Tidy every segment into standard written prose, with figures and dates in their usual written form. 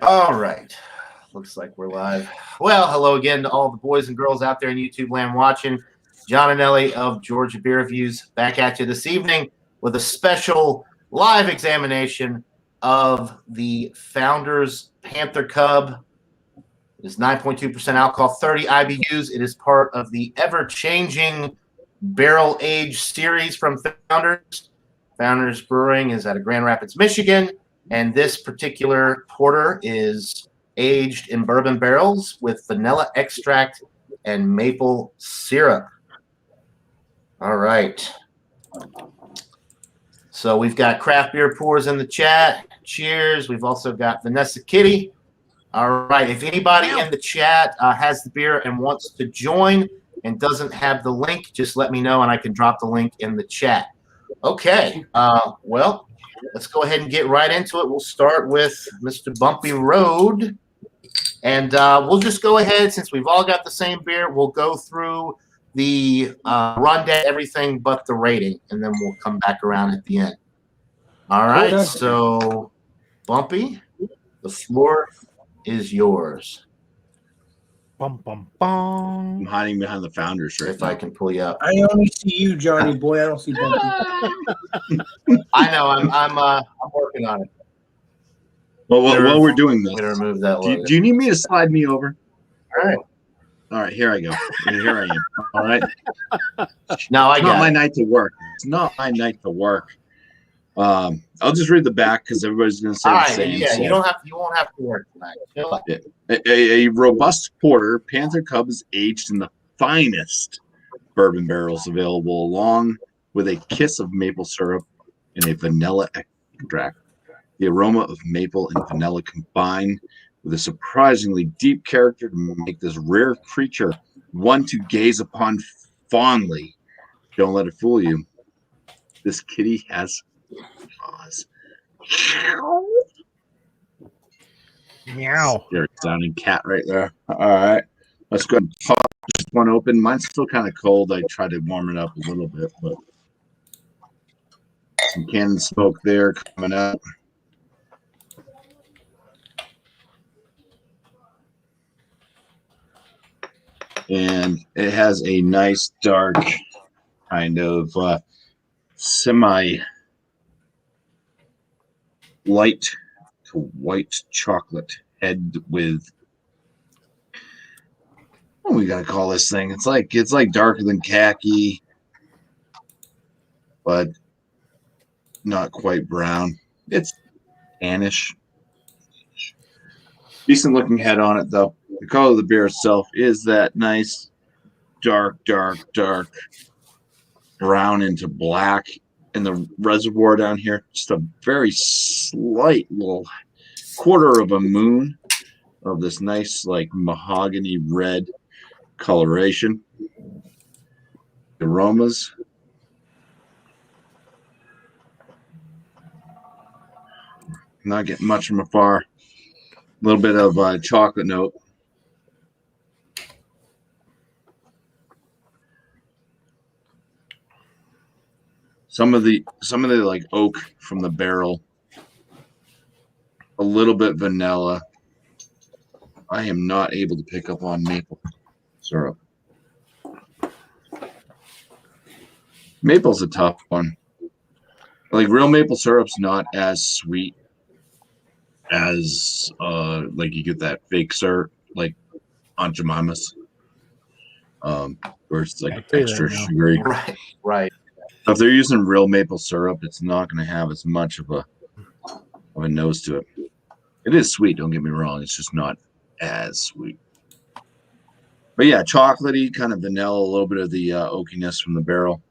All right. Looks like we're live. Well, hello again to all the boys and girls out there in YouTube land watching. John and Ellie of Georgia Beer Reviews back at you this evening with a special live examination of the Founders Panther Cub. It is 9.2% alcohol, 30 IBUs. It is part of the ever-changing barrel age series from Founders. Founders Brewing is out of Grand Rapids, Michigan. And this particular porter is aged in bourbon barrels with vanilla extract and maple syrup. All right. So we've got craft beer pours in the chat. Cheers. We've also got Vanessa Kitty. All right. If anybody in the chat has the beer and wants to join and doesn't have the link, just let me know and I can drop the link in the chat. Okay. Well, let's go ahead and get right into it. We'll start with Mr. Bumpy Road. And we'll just go ahead, since we've all got the same beer, we'll go through the rundown, everything but the rating, and then we'll come back around at the end. All right, so Bumpy, the floor is yours. Bum, bum, bum. I'm hiding behind the Founders right If now. I can pull you up. I only see you, Johnny boy. I don't see Bumpy. I know, I'm working on it. Well, while we're doing I'm this, going to remove that logo. do you need me to slide me over? All right. All right, here I go. Here I am. All right. No, I It's not got my it. night to work. It's not my night to work. I'll just read the back because everybody's going to say All the right, same. yeah, so. you won't have to work tonight. Chill out. A robust porter, Panther Cub is aged in the finest bourbon barrels available, along with a kiss of maple syrup and a vanilla extract. The aroma of maple and vanilla combine with a surprisingly deep character to make this rare creature one to gaze upon fondly. Don't let it fool you. This kitty has paws. Meow. Scary sounding cat right there. All right. Let's go and pop this one open. Mine's still kind of cold. I tried to warm it up a little bit, but some cannon smoke there coming out. And it has a nice dark kind of semi light to white chocolate head with, what do we gotta call this thing? It's like darker than khaki, but not quite brown. It's tannish. Decent looking head on it though. The color of the beer itself is that nice dark brown into black. And the reservoir down here, just a very slight little quarter of a moon of this nice like mahogany red coloration. The aromas, not getting much from afar. A little bit of chocolate note. Some of the like oak from the barrel. A little bit vanilla. I am not able to pick up on maple syrup. Maple's a tough one. Like real maple syrup's not as sweet as like you get that fake syrup like Aunt Jemima's. Where it's like extra sugary. Right. If they're using real maple syrup, it's not going to have as much of a nose to it. It is sweet, don't get me wrong. It's just not as sweet. But yeah, chocolatey, kind of vanilla, a little bit of the oakiness from the barrel.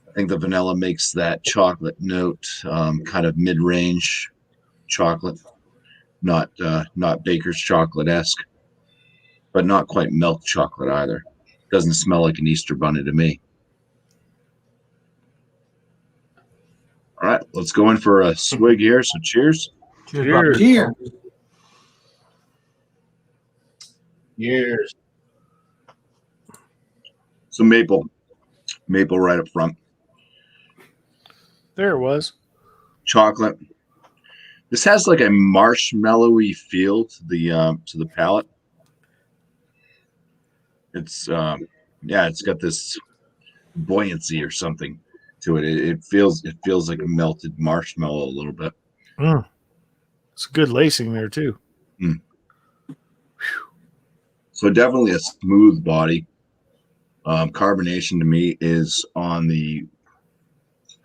I think the vanilla makes that chocolate note kind of mid-range chocolate, not baker's chocolate-esque, but not quite milk chocolate either. Doesn't smell like an Easter bunny to me. All right, let's go in for a swig here. So cheers. Cheers. Cheers. Cheers. So maple right up front. There it was. Chocolate, This has like a marshmallowy feel to the palate. It's it's got this buoyancy or something to it. It feels like melted marshmallow a little bit. It's good lacing there too. So definitely a smooth body. Carbonation to me is on the.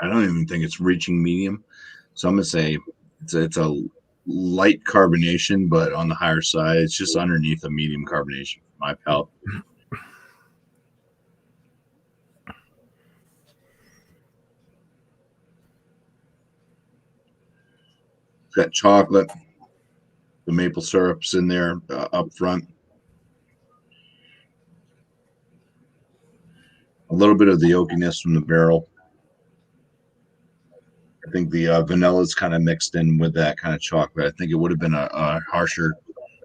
I don't even think it's reaching medium. So I'm gonna say it's a light carbonation, but on the higher side. It's just underneath a medium carbonation for my palate. It's got chocolate, the maple syrup's in there up front. A little bit of the oakiness from the barrel. I think the vanilla is kind of mixed in with that kind of chocolate. I think it would have been a harsher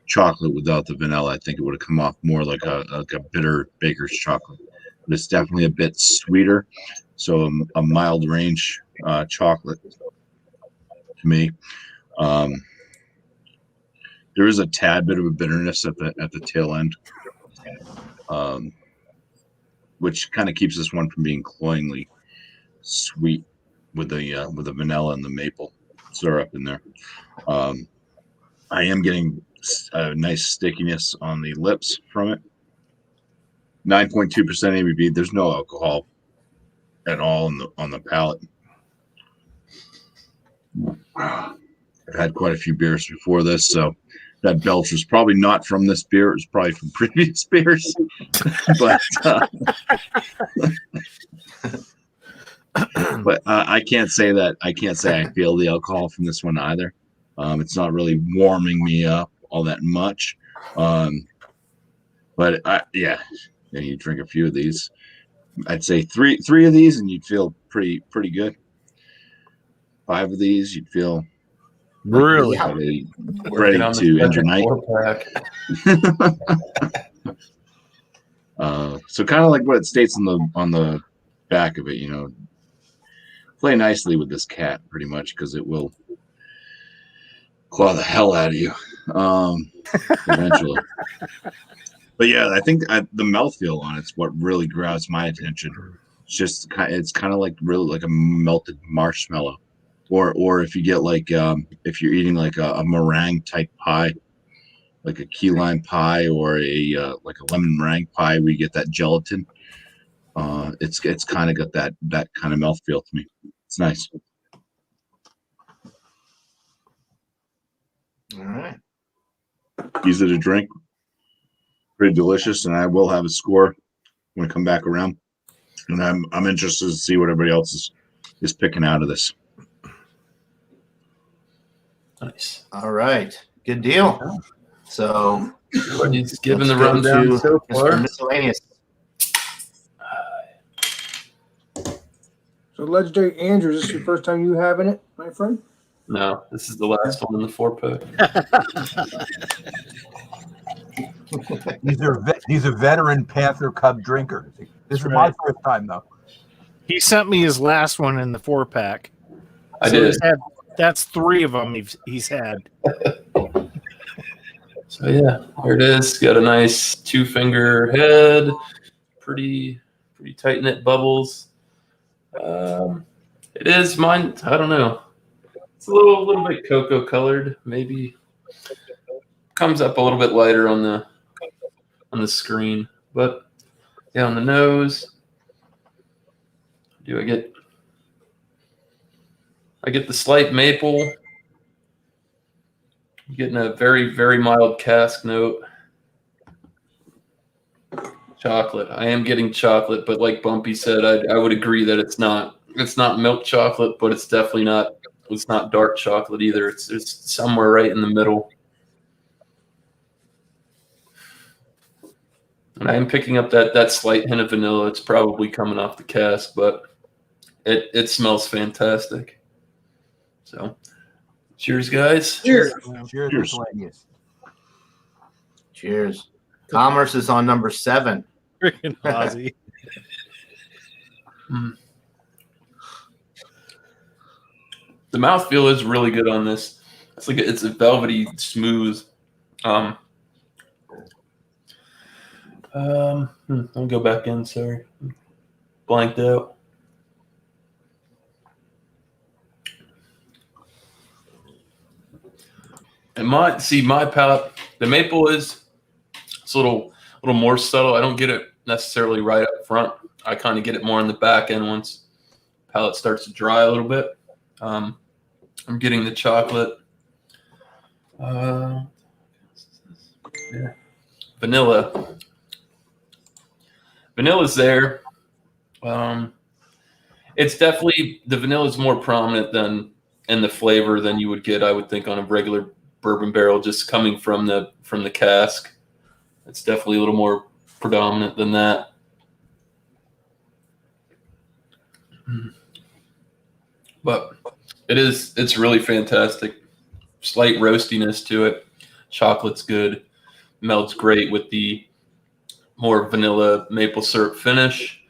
chocolate without the vanilla. I think it would have come off more like a bitter baker's chocolate. But it's definitely a bit sweeter. So a mild range chocolate to me. There is a tad bit of a bitterness at the tail end, which kind of keeps this one from being cloyingly sweet with the vanilla and the maple syrup in there. I am getting a nice stickiness on the lips from it. 9.2% ABV. There's no alcohol at all on the palate. I've had quite a few beers before this, so that belch was probably not from this beer. It was probably from previous beers. But I can't say that. I can't say I feel the alcohol from this one either. It's not really warming me up all that much. But you drink a few of these. I'd say three of these, and you'd feel pretty good. 5 of these, you'd feel Really? ready to end your night. So kind of like what it states on the back of it, play nicely with this cat pretty much because it will claw the hell out of you eventually. But yeah, I think the mouthfeel on it's what really grabs my attention. It's kind of like really like a melted marshmallow, or if you get like if you're eating like a meringue type pie, like a key lime pie or a like a lemon meringue pie, where you get that gelatin. It's kind of got that kind of mouthfeel to me. It's nice. All right. Easy to drink. Pretty delicious, and I will have a score when I come back around. And I'm interested to see what everybody else is picking out of this. Nice. All right. Good deal. So Everybody's giving the let's go rundown to so Mr. far. Miscellaneous. So, Legendary Andrew, is this your first time you having it, my friend? No, this is the last one in the 4-pack. These are veteran Panther Cub drinkers. This is my first time though. He sent me his last one in the 4-pack. I did. That's 3 of them he's had. So yeah, there it is. Got a nice 2-finger head. Pretty tight knit bubbles. It is mine. I don't know. It's a little bit cocoa colored. Maybe comes up a little bit lighter on the screen, but yeah, on the nose. I get the slight maple. I'm getting a very, very mild cask note. Chocolate. I am getting chocolate, but like Bumpy said, I would agree that it's not milk chocolate, but it's definitely not. It's not dark chocolate either. It's somewhere right in the middle. And I am picking up that slight hint of vanilla. It's probably coming off the cask, but it smells fantastic. So, cheers, guys. Cheers. Cheers. Miscellaneous. Cheers. Commerce is on number 7. Freaking Ozzy. The mouthfeel is really good on this. it's a velvety smooth. I'll go back in. Sorry, blanked out. And my palate, the maple it's a little more subtle. I don't get it necessarily right up front. I kind of get it more in the back end once palate starts to dry a little bit. I'm getting the chocolate. Yeah. Vanilla. Vanilla's there. It's definitely the vanilla is more prominent than in the flavor than you would get, I would think, on a regular bourbon barrel, just coming from the cask. It's definitely a little more predominant than that. But it's really fantastic. Slight roastiness to it. Chocolate's good. Melts great with the more vanilla maple syrup finish.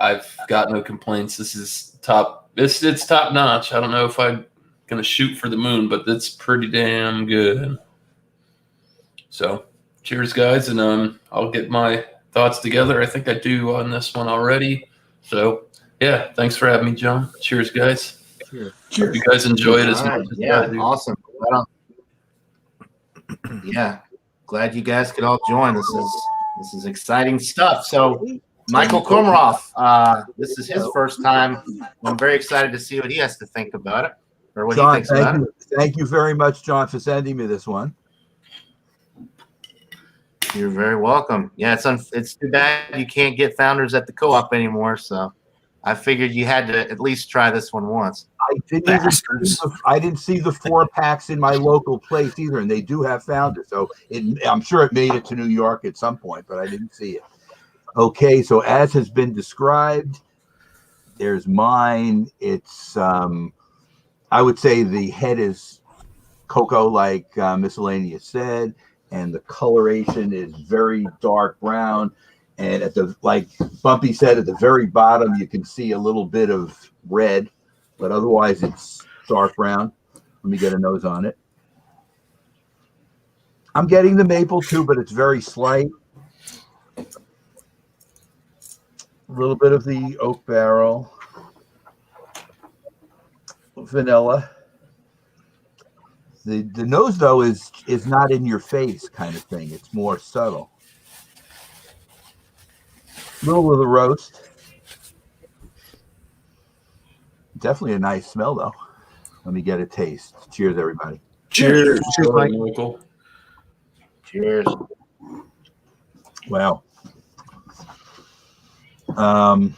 I've got no complaints. This is top. It's top notch. I don't know if I'm gonna shoot for the moon, but that's pretty damn good. So, cheers, guys, and I'll get my thoughts together. I think I do on this one already. So, yeah, thanks for having me, John. Cheers, guys. Cheers. Hope you guys enjoy it as All right. much as Yeah, I do. awesome. Yeah, glad you guys could all join. This is exciting stuff. So, Michael Komaroff, this is his first time. I'm very excited to see what he has to think about it, or what he John, thinks about it. thank you very much, John, for sending me this one. You're very welcome. Yeah, it's too bad you can't get Founders at the co-op anymore. So, I figured you had to at least try this one once. I didn't see the 4-packs in my local place either, and they do have Founders. So I'm sure it made it to New York at some point, but I didn't see it. Okay, so as has been described, there's mine. It's I would say the head is cocoa, like Miscellaneous said, and the coloration is very dark brown. And like Bumpy said, at the very bottom, you can see a little bit of red, but otherwise it's dark brown. Let me get a nose on it. I'm getting the maple too, but it's very slight. A little bit of the oak barrel, vanilla. The nose though is not in your face kind of thing. It's more subtle. A little of the roast. Definitely a nice smell though. Let me get a taste. Cheers, everybody. Cheers. Cheers, Mike. Michael. Cheers. Wow. The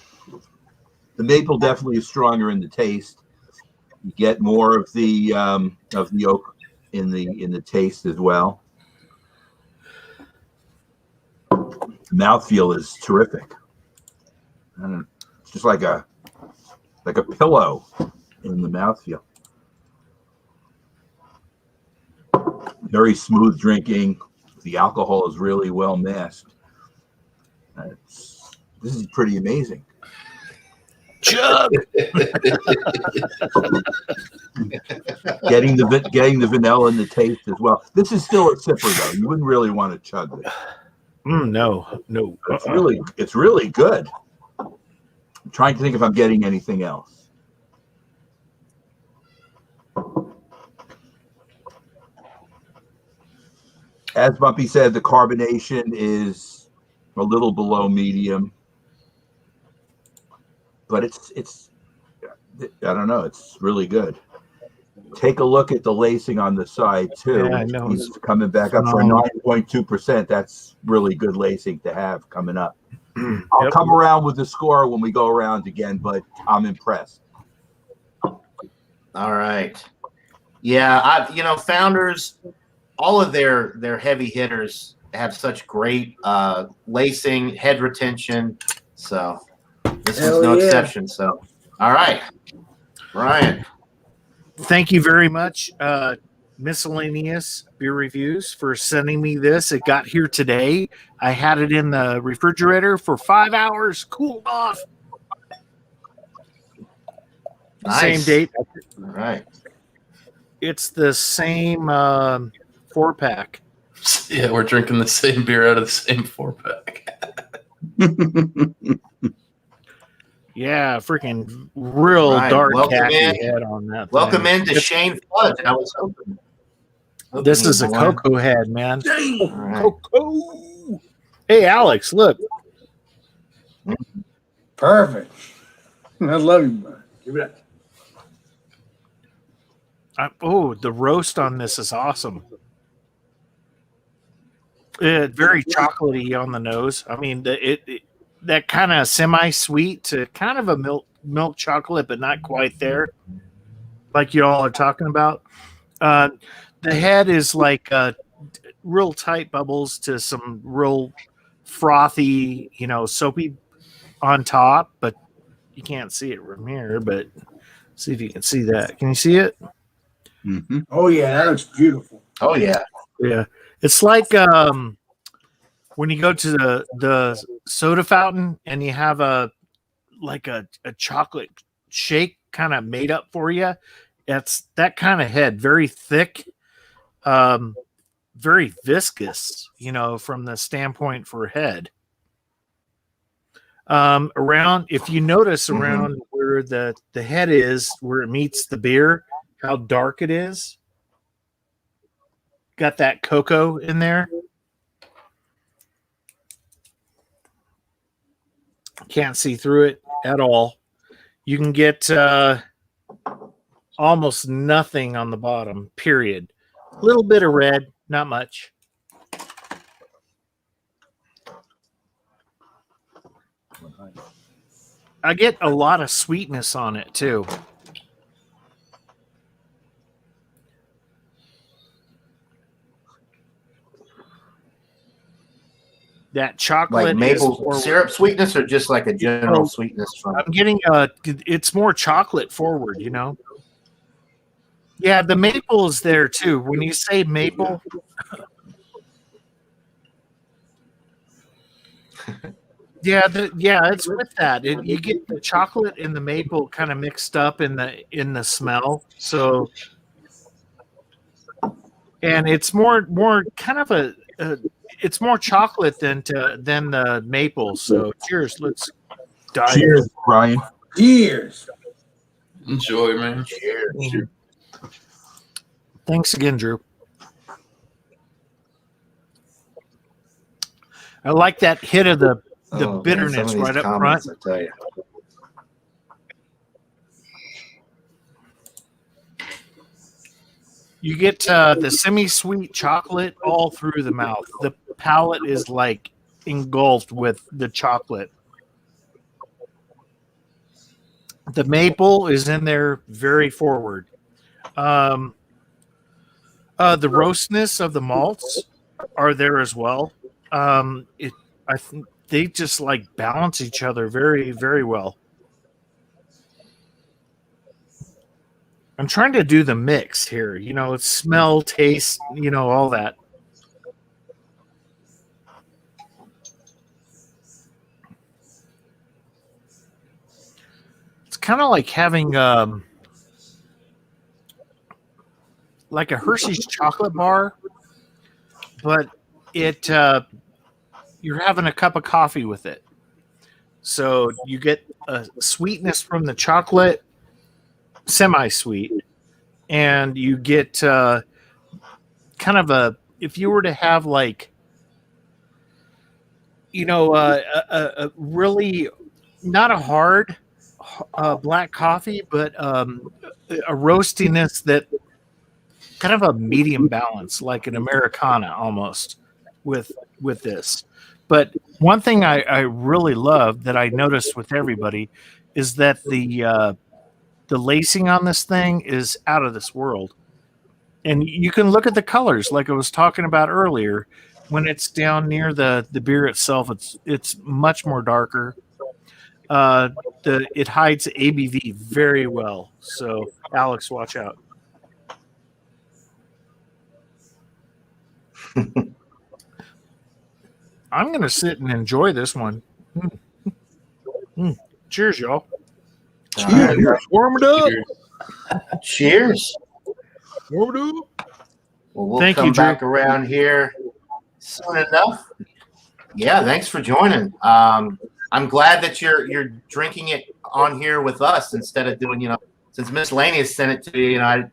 maple definitely is stronger in the taste. You get more of the oak in the taste as well. The mouthfeel is terrific. It's just like a pillow in the mouthfeel. Very smooth drinking. The alcohol is really well masked. This is pretty amazing. Chug. Getting the vanilla in the taste as well. This is still a sipper though. You wouldn't really want to chug this. No. It's really good. I'm trying to think if I'm getting anything else. As Bumpy said, the carbonation is a little below medium, but it's I don't know. It's really good. Take a look at the lacing on the side too. Yeah, I know. He's coming back up for 9.2%. That's really good lacing to have coming up. I'll come around with the score when we go around again, but I'm impressed. All right. Yeah, Founders, all of their heavy hitters have such great lacing, head retention. So this was no exception. So, all right, Brian. Thank you very much, Miscellaneous Beer Reviews, for sending me this. It got here today. I had it in the refrigerator for 5 hours, cooled off. Nice. Same date. All right. It's the same 4-pack. Yeah, we're drinking the same beer out of the same 4-pack. Yeah, freaking real Right. dark Welcome khaki in. head on that. Welcome thing. in to Shane Fudge. I was hoping This he is a joined. cocoa head, man. All right. Cocoa. Hey, Alex, look. Perfect. I love you, man. Give it up. Oh, the roast on this is awesome. Very chocolatey on the nose. I mean, that kind of semi-sweet to kind of a milk chocolate, but not quite there, like you all are talking about. The head is like real tight bubbles to some real frothy, soapy on top, but you can't see it from here. But see if you can see that. Can you see it? Mm-hmm. Oh yeah, that looks beautiful. Oh yeah. Yeah, it's like when you go to the soda fountain and you have a chocolate shake kind of made up for you. It's that kind of head, very thick, very viscous, from the standpoint for head. Around, if you notice around where the head is, where it meets the beer, how dark it is. Got that cocoa in there. Can't see through it at all. You can get almost nothing on the bottom, period. A little bit of red, not much. I get a lot of sweetness on it, too. That chocolate, like maple syrup sweetness, or just like a general sweetness from. I'm getting it's more chocolate forward, Yeah, the maple is there too. When you say maple, yeah, it's with that. You get the chocolate and the maple kind of mixed up in the smell. So, and it's more kind of it's more chocolate than the maple. So cheers. Let's dive. Cheers, Brian. Cheers. Enjoy, man. Cheers. Thanks again, Drew. I like that hit of the bitterness right up front. I tell you. You get the semi-sweet chocolate all through the mouth. The palate is like engulfed with the chocolate. The maple is in there very forward. The roastness of the malts are there as well. I think they just like balance each other very, very well. I'm trying to do the mix here, smell, taste, all that. It's kind of like having like a Hershey's chocolate bar, but you're having a cup of coffee with it. So you get a sweetness from the chocolate, semi-sweet, and you get kind of if you were to have like a really not a hard black coffee, but a roastiness that kind of a medium balance, like an Americana almost with this. But one thing I really love that I noticed with everybody is that the lacing on this thing is out of this world. And you can look at the colors like I was talking about earlier. When it's down near the beer itself, it's much more darker. It hides ABV very well. So Alex, watch out. I'm going to sit and enjoy this one. Cheers, y'all. Cheers. Warm it up. Cheers. Well, we'll Thank come you, Drew. back around here soon enough. Yeah, thanks for joining. I'm glad that you're drinking it on here with us instead of doing, since Miscellaneous sent it to you, I'm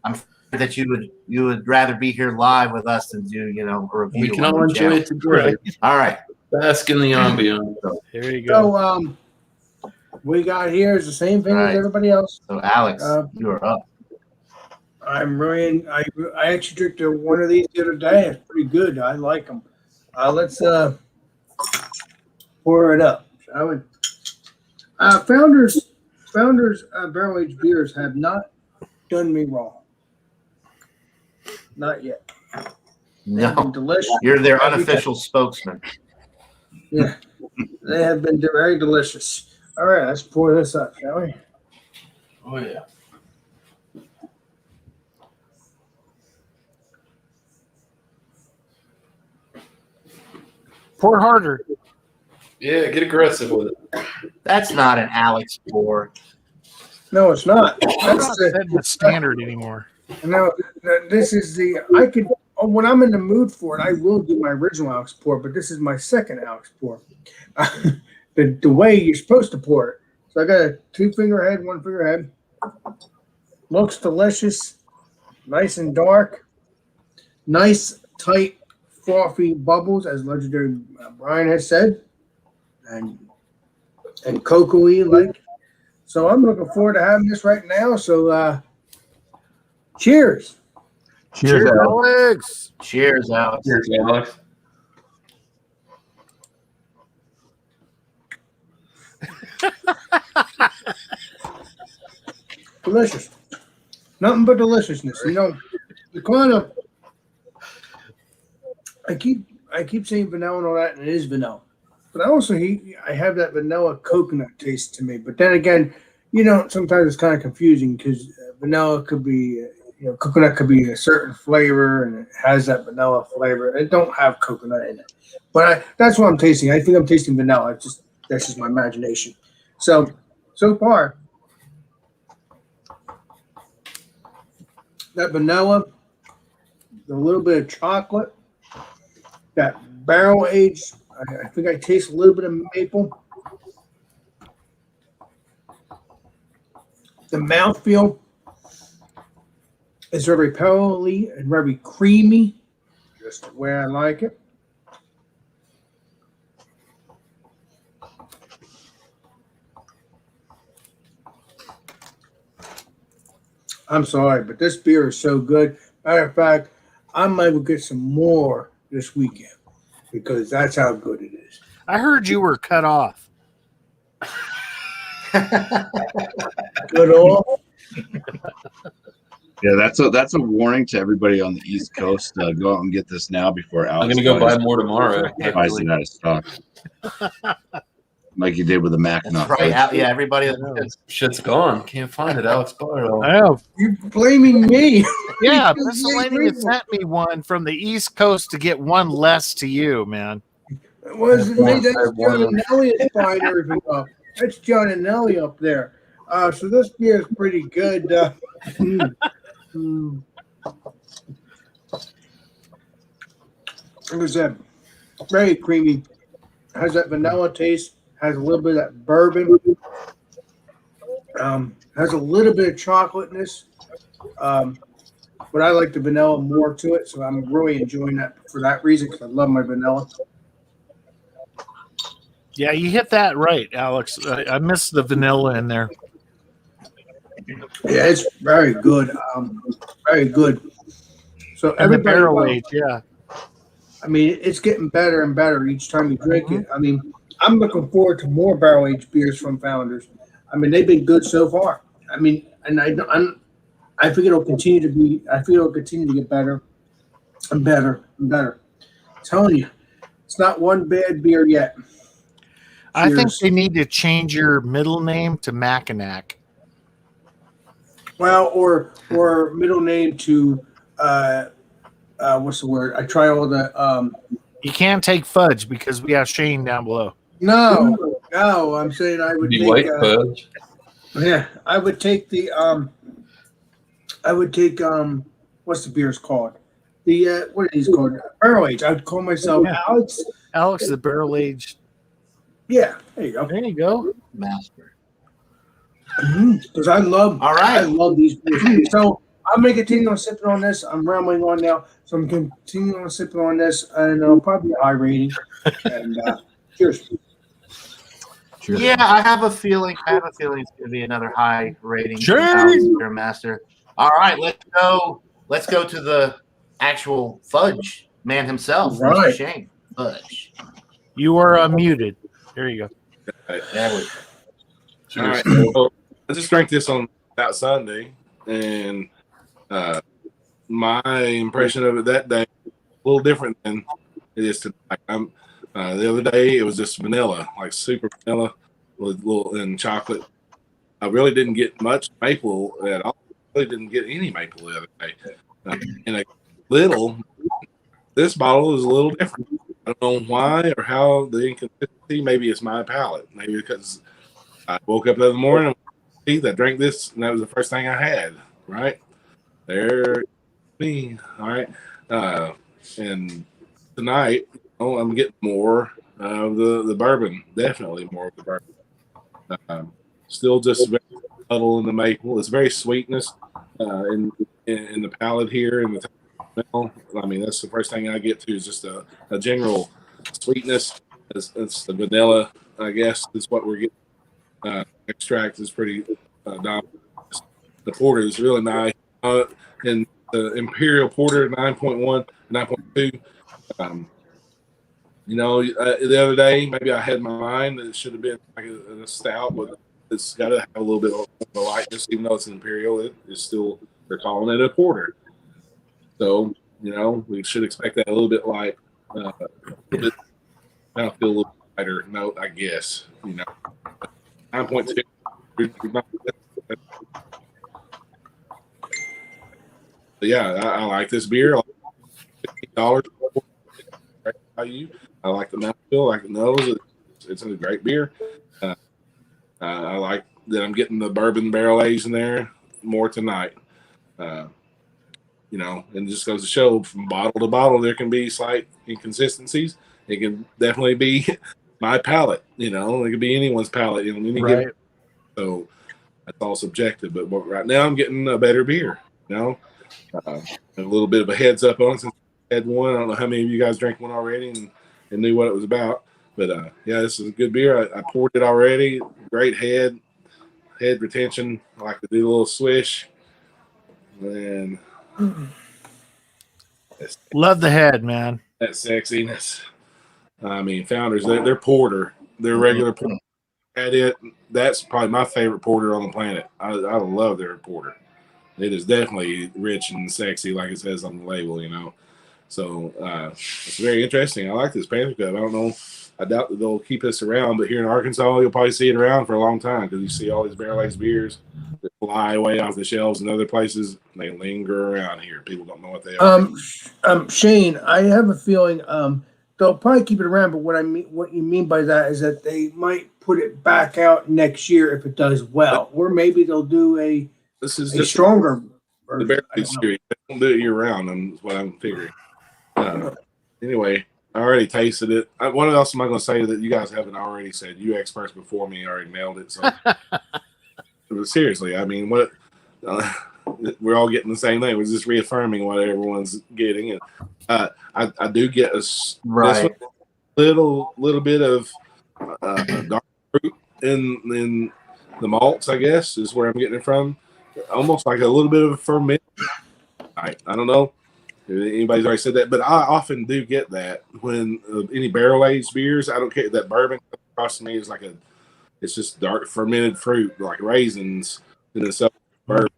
afraid that you would rather be here live with us than do, a review. We can on all the enjoy channel. it together. All right. Bask in the ambiance. There you go. So, we got here is the same thing Right. as everybody else. So, Alex, you are up. I'm really, I actually drank one of these the other day. It's pretty good. I like them. Let's pour it up, shall we? Founders barrel aged beers have not done me wrong. Not yet. They've been No, delicious. you're their unofficial spokesman. Yeah, they have been very delicious. All right, let's pour this up, shall we? Oh yeah. Pour harder. Yeah, get aggressive with it. That's not an Alex pour. No, it's not. I'm That's not setting the standard anymore. no. This is the. I could when I'm in the mood for it, I will do my original Alex pour, but this is my second Alex pour. The way you're supposed to pour it. So I got a 2-finger head, 1-finger head. Looks delicious, nice and dark, nice tight frothy bubbles, as legendary Brian has said, and cocoa-y like. So I'm looking forward to having this right now. So cheers. Cheers, Alex. Alex. Cheers, Alex. Cheers, Alex. Delicious. Nothing but deliciousness. The kind of I keep saying vanilla and all that, and it is vanilla. But I have that vanilla coconut taste to me. But then again, sometimes it's kind of confusing because vanilla could be, coconut could be a certain flavor, and it has that vanilla flavor. It don't have coconut in it. But that's what I'm tasting. I think I'm tasting vanilla. That's just my imagination. So far, that vanilla, a little bit of chocolate, that barrel aged. I think I taste a little bit of maple. The mouthfeel is very pearly and very creamy, just the way I like it. I'm sorry, but this beer is so good. Matter of fact, I might get some more this weekend because that's how good it is. I heard you were cut off. Good off. Yeah, that's a warning to everybody on the East Coast. Go out and get this now before Alex. I'm gonna go buy more tomorrow. buys it out of stock. Like you did with the Mac. That's right. Yeah, everybody. Shit's gone. Can't find it. Alex bought it all. I know. You're blaming me. Yeah, Miscellaneous sent me one from the East Coast to get one less to you, man. It wasn't me. That's John and Nelly is buying everything up. That's John and Nelly up there. So this beer is pretty good. It was very creamy. Has that vanilla taste. Has a little bit of that bourbon. Has a little bit of chocolateness. But I like the vanilla more to it, so I'm really enjoying that for that reason because I love my vanilla. Yeah, you hit that right, Alex. I missed the vanilla in there. Yeah, it's very good. Very good. So And the everybody, barrel age, yeah. I mean, it's getting better and better each time you drink it. I mean, I'm looking forward to more barrel aged beers from Founders. I mean, they've been good so far. I mean, and I think it'll continue to be. I feel it'll continue to get better and better and better. I'm telling you, it's not one bad beer yet. I think Cheers. they need to change your middle name to Mackinac. Well, or middle name to what's the word? I try all the You can't take fudge because we have Shane down below. no. I'm saying I would Be take white fudge. yeah, I would take the I would take what's the beer's called? The what are these called? Barrel age. I would call myself Yeah. Alex. Alex, the barrel aged. Yeah, there you go. There you go. Master. Because I right. love these beers. So I'm gonna continue on sipping on this. I'm rambling on now, so I'm continuing on sipping on this, and probably a high rating. And cheers. Cheers. Yeah, I have a feeling it's going to be another high rating. Cheers. Alex Beer Master. All right, let's go. Let's go to the actual fudge man himself, Right. Mr. Shane Fudge. You are muted. There you go. There we go. All right. Well, I just drank this on that Sunday, and my impression of it that day a little different than it is tonight. The other day it was just vanilla, like super vanilla with little and chocolate. I really didn't get much maple at all. I really didn't get any maple the other day. And a little, this bottle is a little different. I don't know why or how the inconsistency. Maybe it's my palate. Maybe because I woke up the other morning, I drank this, and that was the first thing I had. Right there, me. All right, and tonight, I'm getting more of the bourbon. Definitely more of the bourbon. Still just very subtle in the maple. It's very sweetness in the palate here and the smell. I mean, that's the first thing I get to is just a general sweetness. It's the vanilla, I guess, is what we're getting. Extract is pretty dominant. The porter is really nice. And the Imperial Porter 9.1, 9.2. The other day, maybe I had in my mind that it should have been like a stout, but it's got to have a little bit of a lightness, even though it's an Imperial. It's still, they're calling it a porter. So, we should expect that a little bit light. I feel a little lighter note, I guess. 9.2. But yeah, I like this beer. $15 value. I like the mouthfeel. I like the nose. It's a great beer. I like that I'm getting the bourbon barrel aged in there more tonight. And it just goes to show from bottle to bottle there can be slight inconsistencies. It can definitely be my palate. It could be anyone's palate. Right. So that's all subjective. But right now I'm getting a better beer. A little bit of a heads up on since I had one. I don't know how many of you guys drank one already and knew what it was about. But this is a good beer. I poured it already. Great head retention. I like to do a little swish. And Love the head, man. that sexiness. I mean, Founders, they're porter. They're regular porter. At it, that's probably my favorite porter on the planet. I love their porter. It is definitely rich and sexy, like it says on the label, So it's very interesting. I like this Panther Cup. I don't know. I doubt that they'll keep this around, but here in Arkansas, you'll probably see it around for a long time because you see all these barrel-aged beers that fly away off the shelves in other places. They linger around here. People don't know what they are. Shane, I have a feeling they'll probably keep it around, but what you mean by that is that they might put it back out next year if it does well, or maybe they'll do a stronger the barrel-aged series. They don't do it year-round, and what I'm figuring. Anyway, I already tasted it. What else am I going to say that you guys haven't already said? You experts before me already nailed it. So, but seriously, I mean, we're all getting the same thing. We're just reaffirming what everyone's getting, and I do get a little bit of dark fruit in the malts. I guess is where I'm getting it from. Almost like a little bit of ferment. I don't know. Anybody's already said that, but I often do get that when any barrel aged beers. I don't care that bourbon across to me is it's just dark fermented fruit like raisins and then bourbon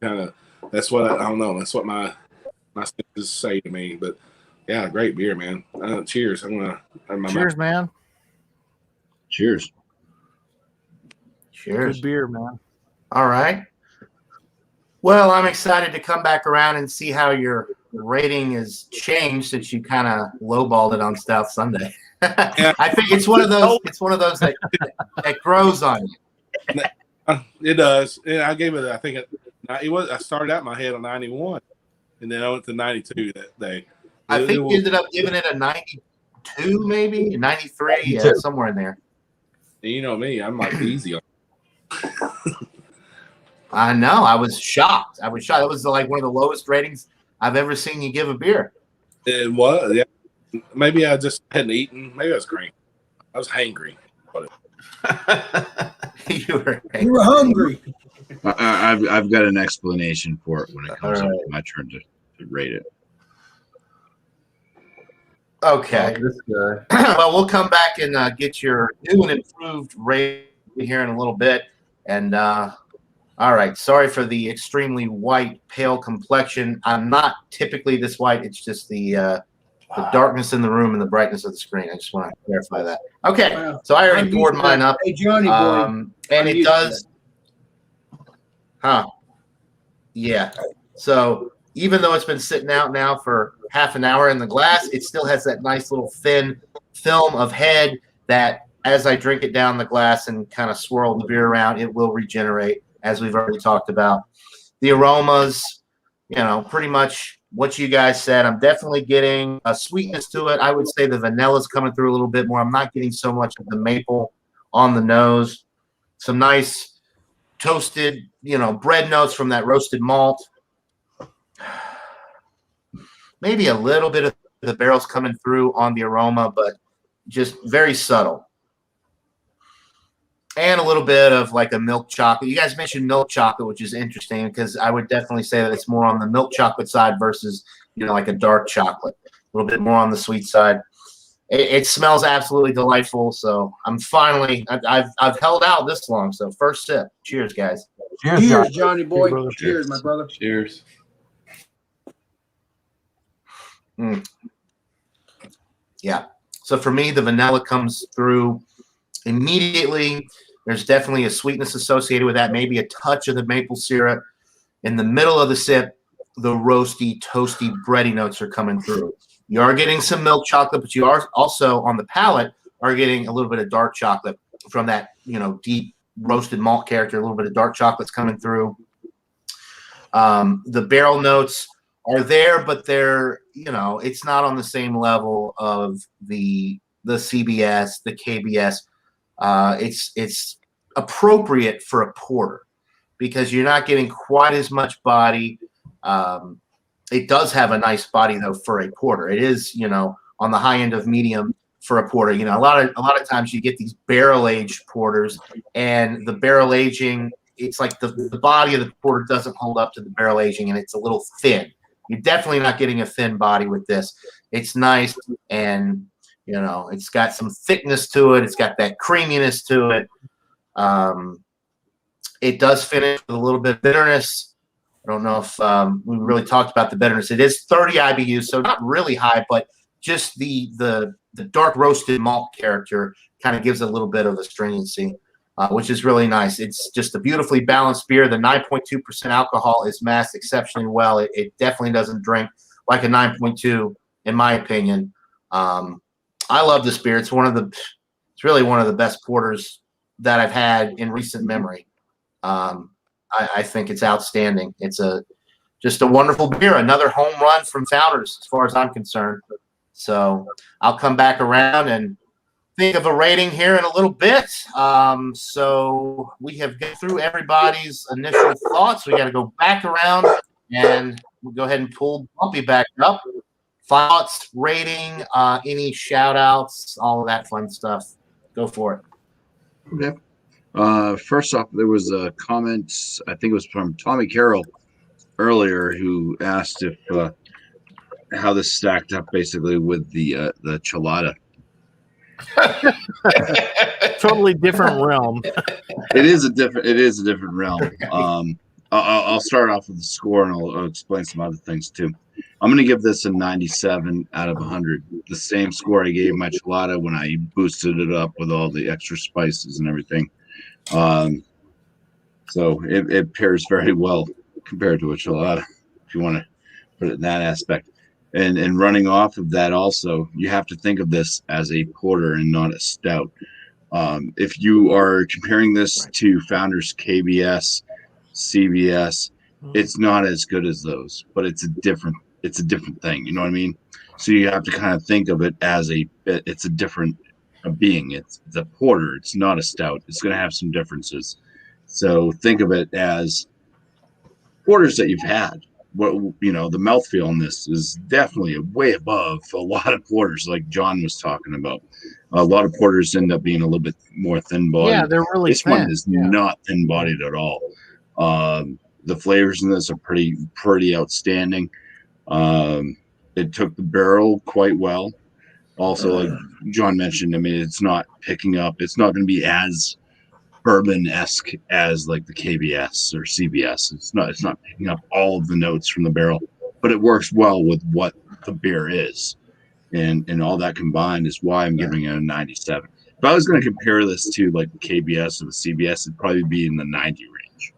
kind of. That's what I don't know. That's what my senses say to me. But yeah, great beer, man. Cheers. Cheers, man. Cheers. Cheers. Good beer, man. All right. Well, I'm excited to come back around and see how your rating has changed since you kind of lowballed it on Stout Sunday. I think it's one of those. It's one of those that grows on you. It does. And I gave it, I think, It was. I started out my head on 91, and then I went to 92 that day. I think you ended up giving it a 92, maybe 93, yeah, somewhere in there. You know me, I'm like easy on. I know. I was shocked. That was like one of the lowest ratings I've ever seen you give a beer. It was, yeah. Maybe I just hadn't eaten. Maybe I was cranky. I was hangry. You were hungry. I've got an explanation for it when it comes up to my turn to rate it. Okay. This guy. Well, we'll come back and get your new and improved rate here in a little bit. And all right. Sorry for the extremely white, pale complexion. I'm not typically this white. It's just the darkness in the room and the brightness of the screen. I just want to clarify that. Okay. Wow. So I already poured mine up. Hey, Johnny boy. And it does. Huh. Yeah. So even though it's been sitting out now for half an hour in the glass, it still has that nice little thin film of head that as I drink it down the glass and kind of swirl the beer around, it will regenerate, as we've already talked about. The aromas, pretty much what you guys said. I'm definitely getting a sweetness to it. I would say the vanilla's coming through a little bit more. I'm not getting so much of the maple on the nose. Some nice toasted, bread notes from that roasted malt. Maybe a little bit of the barrels coming through on the aroma, but just very subtle. And a little bit of like a milk chocolate. You guys mentioned milk chocolate, which is interesting because I would definitely say that it's more on the milk chocolate side versus, like a dark chocolate. A little bit more on the sweet side. It smells absolutely delightful. So I'm finally, I've held out this long. So first sip. Cheers, guys. Cheers, Johnny boy. Cheers, my brother. Cheers. Yeah. So for me, the vanilla comes through immediately. There's definitely a sweetness associated with that, maybe a touch of the maple syrup. In the middle of the sip, the roasty, toasty, bready notes are coming through. You are getting some milk chocolate, but you are also on the palate are getting a little bit of dark chocolate from that, deep roasted malt character. A little bit of dark chocolate's coming through. The barrel notes are there, but they're, it's not on the same level of the CBS, the KBS. It's appropriate for a porter because you're not getting quite as much body. It does have a nice body though for a porter. It is, on the high end of medium for a porter. A lot of times you get these barrel aged porters, and the barrel aging, it's like the body of the porter doesn't hold up to the barrel aging, and it's a little thin. You're definitely not getting a thin body with this. It's nice, and it's got some thickness to it. It's got that creaminess to it. It does finish with a little bit of bitterness. I don't know if we really talked about the bitterness. It is 30 IBUs, so not really high, but just the dark roasted malt character kind of gives a little bit of astringency, which is really nice. It's just a beautifully balanced beer. The 9.2% alcohol is masked exceptionally well. It definitely doesn't drink like a 9.2, in my opinion. I love this beer. It's really one of the best porters that I've had in recent memory. I think it's outstanding. It's just a wonderful beer. Another home run from Founders, as far as I'm concerned. So I'll come back around and think of a rating here in a little bit. So we have gone through everybody's initial thoughts. We got to go back around and we'll go ahead and pull Bumpy back up. Thoughts, rating, any shout outs, all of that fun stuff. Go for it. Okay. First off, there was a comment, I think it was from Tommy Carroll earlier, who asked if how this stacked up basically with the Chelada. Totally different realm. It is a different realm. I'll start off with the score, and I'll explain some other things too. I'm going to give this a 97 out of 100. The same score I gave my Chelada when I boosted it up with all the extra spices and everything. So it pairs very well compared to a Chelada, if you want to put it in that aspect. And running off of that also, you have to think of this as a porter and not a stout. If you are comparing this to Founders KBS, CBS, it's not as good as those, but it's a different thing. You know what I mean? So you have to kind of think of it as it's a different being. It's a porter. It's not a stout. It's going to have some differences. So think of it as porters that you've had. What the mouthfeel on this is definitely way above a lot of porters, like John was talking about. A lot of porters end up being a little bit more thin bodied. Yeah, they're really This thin. one is not thin bodied at all. The flavors in this are pretty outstanding. It took the barrel quite well. Also, like John mentioned, I mean, it's not picking up. It's not going to be as bourbon-esque as like the KBS or CBS. It's not picking up all of the notes from the barrel, but it works well with what the beer is, and all that combined is why I'm giving it a 97. If I was going to compare this to like the KBS or the CBS, it'd probably be in the 90 range.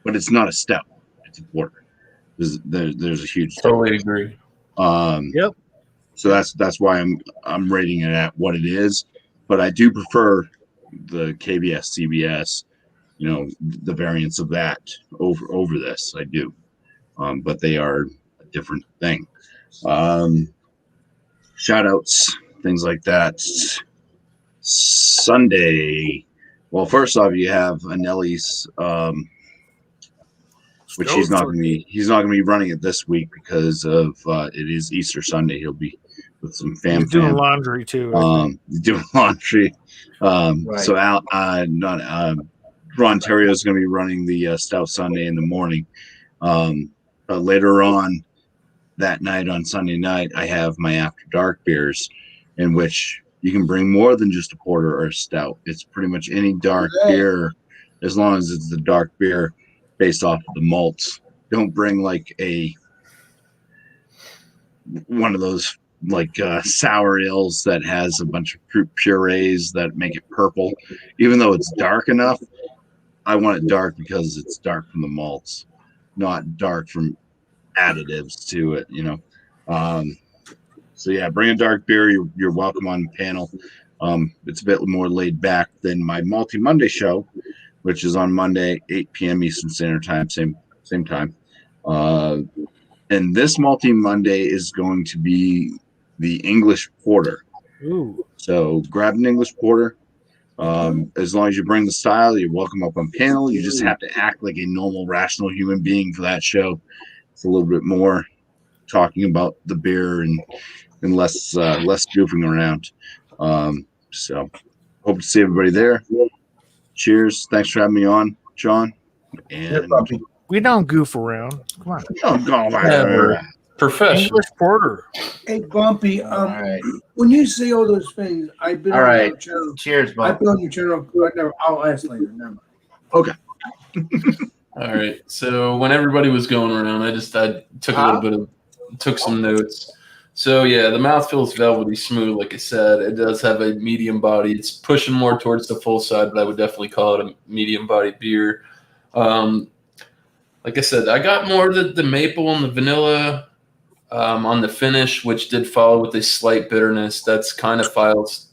But it's not a stout; it's a porter. There's a huge Totally agree. Yep. So that's why I'm rating it at what it is. But I do prefer the KBS, CBS, the variants of that over this. I do, but they are a different thing. Shout outs, things like that. Sunday. Well, first off, you have Anelli's, which he's not going to be running it this week because of it is Easter Sunday. He'll be with some family. He's doing laundry too. Doing laundry. Right. So Ron Terrio is going to be running the Stout Sunday in the morning. But later on that night, on Sunday night, I have my After Dark beers, in which you can bring more than just a porter or a stout. It's pretty much any dark beer, as long as it's the dark beer based off of the malts. Don't bring like one of those like sour ales that has a bunch of fruit purees that make it purple. Even though it's dark enough, I want it dark because it's dark from the malts, not dark from additives to it, So yeah, bring a dark beer. You're welcome on the panel. It's a bit more laid back than my Multi Monday show, which is on Monday, 8 p.m. Eastern Standard Time, same time. And this Multi Monday is going to be the English Porter. Ooh. So grab an English Porter. As long as you bring the style, you're welcome up on panel. You just have to act like a normal, rational human being for that show. It's a little bit more talking about the beer and less goofing around. So hope to see everybody there. Cheers. Thanks for having me on, John. And We don't goof around. Come on. Never. Professional. English porter. Hey, Bumpy, All right. when you say all those things, I've been All on right. your channel. Cheers, I've Bob. been on your channel. I'll ask later. Never mind. Okay. All right. So when everybody was going around, I took some notes. So yeah, the mouthfeel is velvety smooth. Like I said, it does have a medium body. It's pushing more towards the full side, but I would definitely call it a medium body beer. Like I said, I got more the maple and the vanilla on the finish, which did follow with a slight bitterness. That's kind of follows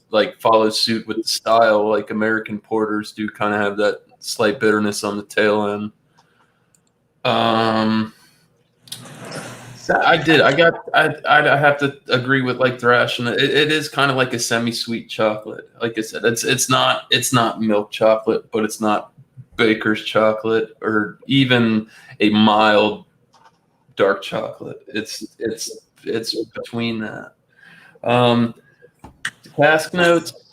suit with the style. Like American porters do kind of have that slight bitterness on the tail end. I'd have to agree with like Thrash, and it is kind of like a semi-sweet chocolate. Like I said, it's not milk chocolate, but it's not baker's chocolate or even a mild dark chocolate. It's between that. Cask notes,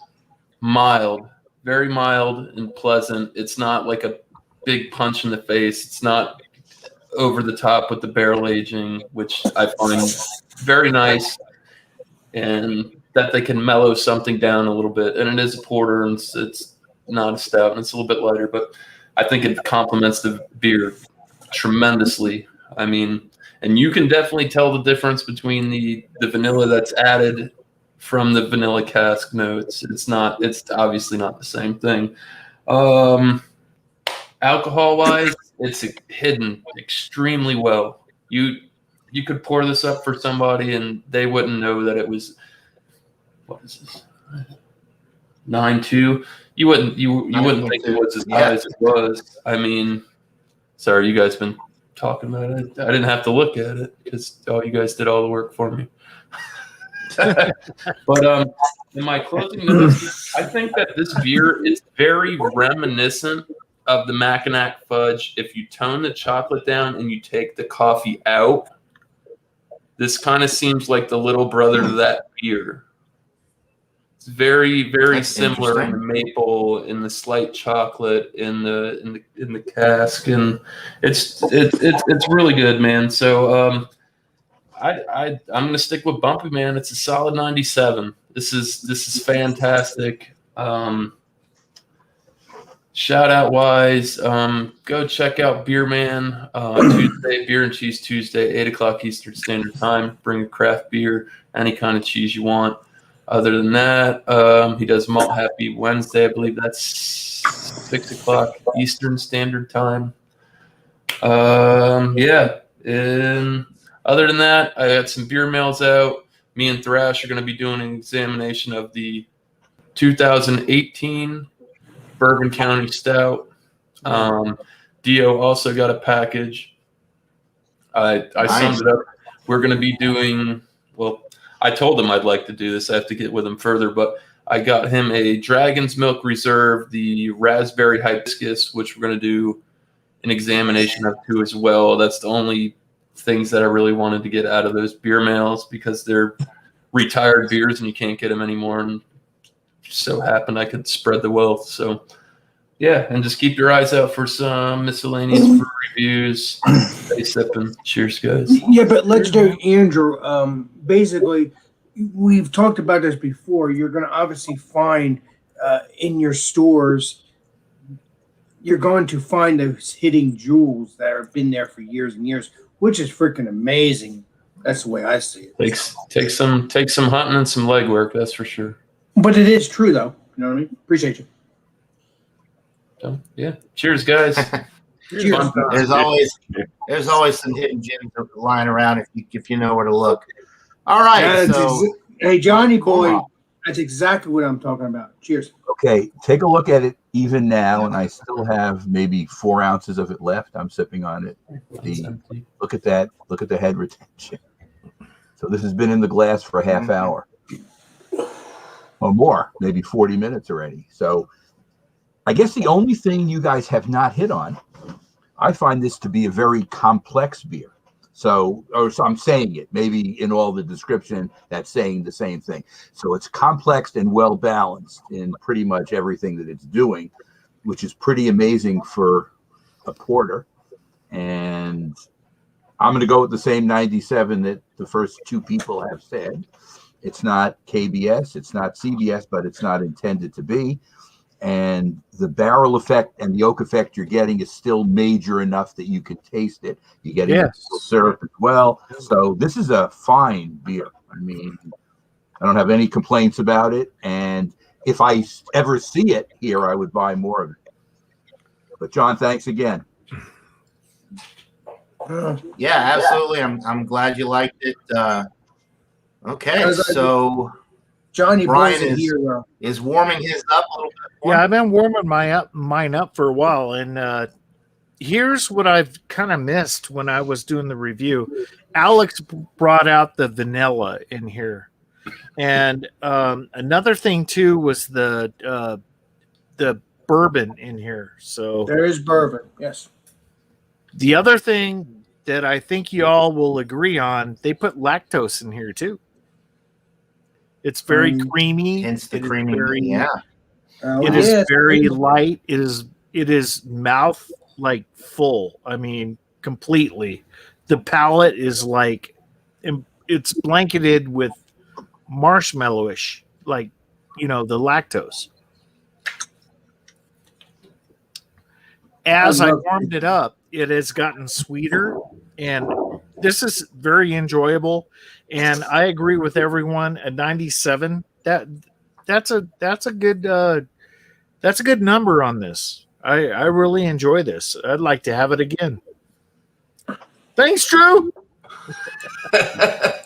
mild, very mild and pleasant. It's not like a big punch in the face. It's not over the top with the barrel aging, which I find very nice, and that they can mellow something down a little bit. And it is a porter, and it's not a stout, and it's a little bit lighter, but I think it complements the beer tremendously. I mean, and you can definitely tell the difference between the vanilla that's added from the vanilla cask notes. It's obviously not the same thing. Alcohol wise, it's hidden extremely well. You could pour this up for somebody and they wouldn't know that it was, what is this, 9.2. You wouldn't think it was as high as it was. I mean, sorry, you guys been talking about it. I didn't have to look at it because you guys did all the work for me. But in my closing notes, I think that this beer is very reminiscent of the Mackinac Fudge. If you tone the chocolate down and you take the coffee out, this kind of seems like the little brother to that beer. It's very, very That's similar in the maple, in the slight chocolate, in the cask, and it's really good, man. So I'm gonna stick with Bumpy, man. It's a solid 97. This is fantastic. Shout out wise, go check out Beer Man Tuesday, Beer and Cheese Tuesday, 8:00 Eastern Standard Time. Bring a craft beer, any kind of cheese you want. Other than that, he does Malt Happy Wednesday. I believe that's 6:00 Eastern Standard Time. Yeah. And other than that, I got some beer mails out. Me and Thrash are going to be doing an examination of the 2018 Bourbon County Stout. Dio also got a package. I summed it up. We're going to be doing, well, I told him I'd like to do this. I have to get with him further, but I got him a Dragon's Milk Reserve, the Raspberry Hibiscus, which we're going to do an examination of too as well. That's the only things that I really wanted to get out of those beer mails because they're retired beers and you can't get them anymore. And just so happened I could spread the wealth. So yeah, and just keep your eyes out for some miscellaneous brew reviews. Stay sipping. Cheers, guys. Yeah, but Legendary Andrew, basically, we've talked about this before. You're going to obviously find in your stores, you're going to find those hidden jewels that have been there for years and years, which is freaking amazing. That's the way I see it. Take some hunting and some legwork, that's for sure. But it is true, though. You know what I mean? Appreciate you. So, yeah. Cheers, guys. Cheers. There's always some hidden gems lying around if you know where to look. All right. Hey, Johnny boy, that's exactly what I'm talking about. Cheers. Okay, take a look at it even now, and I still have maybe 4 ounces of it left. I'm sipping on it. Look at that. Look at the head retention. So this has been in the glass for a half hour or more, maybe 40 minutes already. So I guess the only thing you guys have not hit on, I find this to be a very complex beer. So I'm saying it, maybe in all the description that's saying the same thing. So it's complex and well balanced in pretty much everything that it's doing, which is pretty amazing for a porter. And I'm going to go with the same 97 that the first two people have said. It's not KBS, it's not CBS, but it's not intended to be. And the barrel effect and the oak effect you're getting is still major enough that you can taste it. You get syrup as well. So this is a fine beer. I mean, I don't have any complaints about it. And if I ever see it here, I would buy more of it. But John, thanks again. Yeah, absolutely. I'm glad you liked it. Okay, so Johnny Brian here, is warming his up a little bit more. Yeah, I've been warming mine up for a while, and here's what I've kind of missed when I was doing the review. Alex brought out the vanilla in here, and another thing too was the bourbon in here. So there is bourbon, yes. The other thing that I think you all will agree on, they put lactose in here too. It's very creamy. Hence the creamy, yeah. It is very light. It is mouth like full. I mean, completely. The palate is like it's blanketed with marshmallowish, like the lactose. As I warmed it up, it has gotten sweeter, and this is very enjoyable. And I agree with everyone. A 97. That's a good number on this. I really enjoy this. I'd like to have it again. Thanks, Drew. I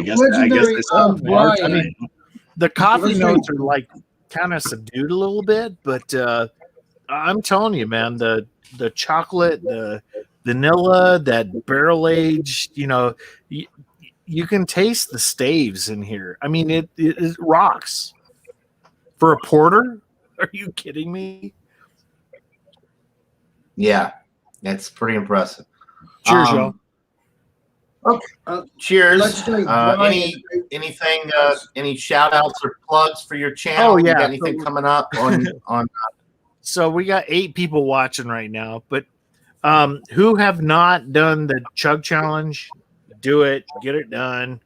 guess I saw Brian. I mean, the coffee notes are like kind of subdued a little bit, but I'm telling you, man, the chocolate, the vanilla, that barrel aged. You can taste the staves in here. I mean, it rocks for a porter. Are you kidding me? Yeah, that's pretty impressive. Cheers, y'all. Cheers. Let's drink Brian. Anything? Any shout outs or plugs for your channel? Oh, You yeah. got anything coming up on? So we got 8 people watching right now, but who have not done the chug challenge? Do it. Get it done.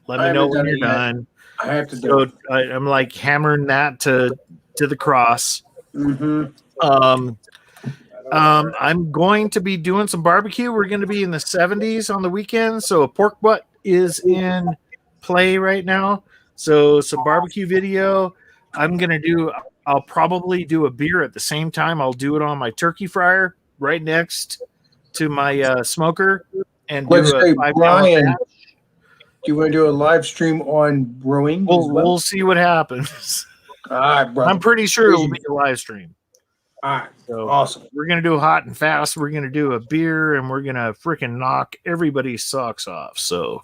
Let me know when you're done. I have to do it. I'm like hammering that to the cross. Mm-hmm. I'm going to be doing some barbecue. We're going to be in the 70s on the weekend, so a pork butt is in play right now. So some barbecue video. I'll probably do a beer at the same time. I'll do it on my turkey fryer right next to my smoker and do a 5 Brian, batch. do you want to do a live stream on brewing? We'll see what happens. All right, brother. I'm pretty sure it'll be a live stream. All right. So Awesome. we're gonna do a hot and fast. We're gonna do a beer, and we're gonna freaking knock everybody's socks off. So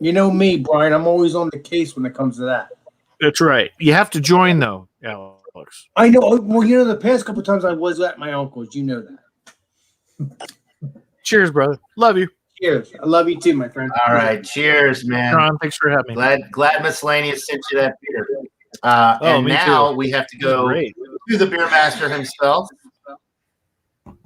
you know me, Brian. I'm always on the case when it comes to that. that's right. You have to join though, Alex. I know. Well, the past couple times I was at my uncle's. You know that. Cheers, brother. Love you. Cheers. I love you too, my friend. All right, cheers, man. Ron, thanks for having me. Glad Miscellaneous sent you that beer. And me now too. we have to go Great. to the beer master himself,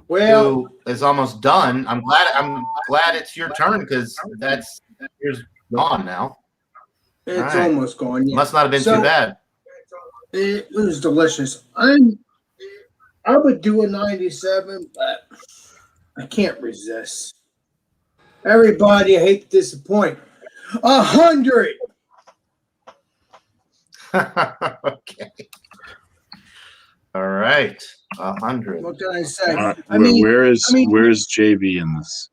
Well, who is almost done. I'm glad it's your turn because that's beer's gone now. it's all right. almost gone. Yeah. Must not have been So- too bad. It was delicious. I would do a 97, but I can't resist. Everybody, I hate to disappoint. 100. Okay. All right. 100. What can I say? Where's JB in this?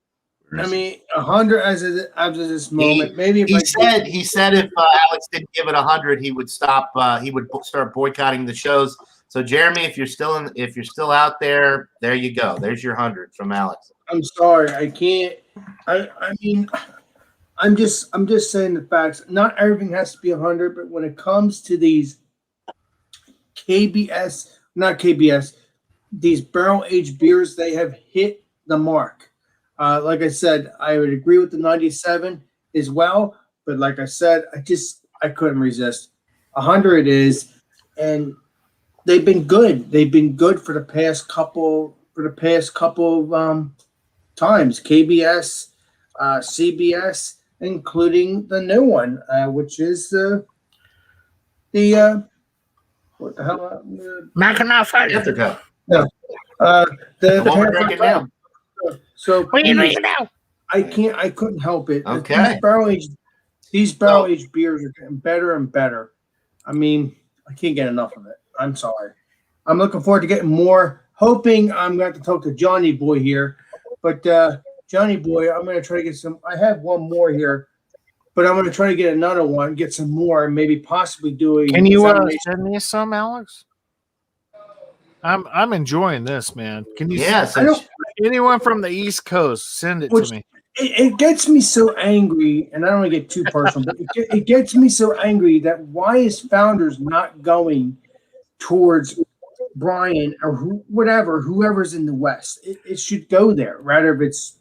100 as of this moment. Maybe if He said if Alex didn't give it 100, he would stop. He would start boycotting the shows. So Jeremy, if you're still out there, there you go. There's your 100 from Alex. I'm sorry, I can't. I mean, I'm just saying the facts. Not everything has to be 100, but when it comes to these these barrel aged beers, they have hit the mark. Like I said, I would agree with the 97 as well, but like I said, I couldn't resist. 100 is, and they've been good. They've been good for the past couple of times. KBS, CBS, including the new one, which is the what the hell? Mackinac Fire. Panther Cup. The The one we're Panther drinking Cup. now. So What are you drinking now? I couldn't help it. Okay. These barrel aged beers are getting better and better. I mean, I can't get enough of it. I'm sorry. I'm looking forward to getting more. Hoping I'm going to have to talk to Johnny Boy here, but Johnny Boy, I'm going to try to get some. I have one more here, but I'm going to try to get another one, get some more, and maybe possibly do a. Can you send me some, Alex? I'm enjoying this, man. Can you? Yes. Anyone from the East Coast, send it to me. It gets me so angry, and I don't want to get too personal, but it gets me so angry that why is Founders not going towards Brian or whoever's in the West? It should go there, rather if it's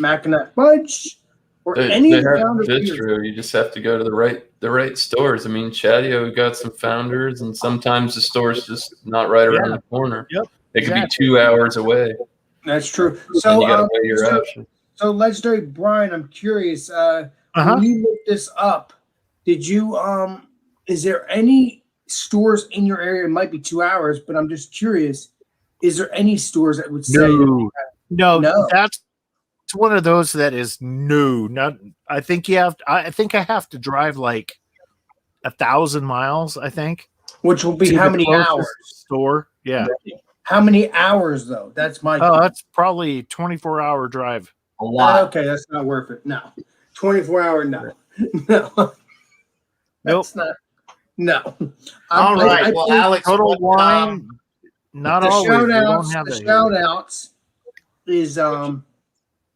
Mackinac Fudge or any of the Founders. That's true. You just have to go to the right stores. I mean, Chadio got some Founders, and sometimes the store's just not right around the corner. Yep. It could be 2 hours away. That's true. And So you gotta weigh your options. So legendary Brian, I'm curious. When you looked this up, did you is there any stores in your area? It might be 2 hours, but I'm just curious. Is there any stores that would say No, that's one of those that is no. Not. I think I have to drive like 1,000 miles. I think. Which will be to how the many closest hours? Store. Yeah. How many hours though? That's my. Oh, that's probably 24-hour drive. A lot. Okay, that's not worth it. No, 24-hour. No, no. That's not. No. All right. Well, Alex, Total Wine. Not the always. shout They don't outs. have The that here. shout outs is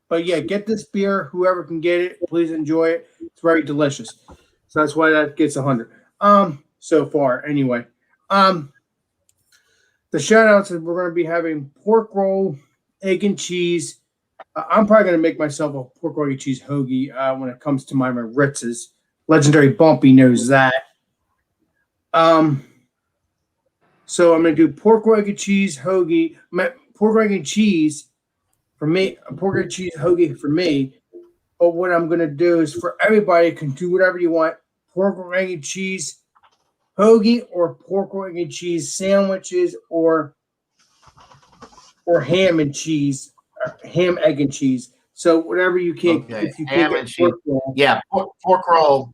But yeah, get this beer. Whoever can get it, please enjoy it. It's very delicious. So that's why that gets 100. So far, anyway. The shout outs is we're going to be having pork roll, egg and cheese. I'm probably going to make myself a pork roll, egg and cheese hoagie when it comes to my Ritz's. Legendary Bumpy knows that. So I'm going to do pork roll, egg and cheese hoagie. Pork roll, egg and cheese for me. A pork roll, egg and cheese hoagie for me. But what I'm going to do is for everybody can do whatever you want. Pork roll, egg and cheese hoagie or pork roll, egg and cheese sandwiches or ham and cheese, ham, egg and cheese. So whatever you can, if you ham can and get cheese. pork roll. Yeah, pork roll.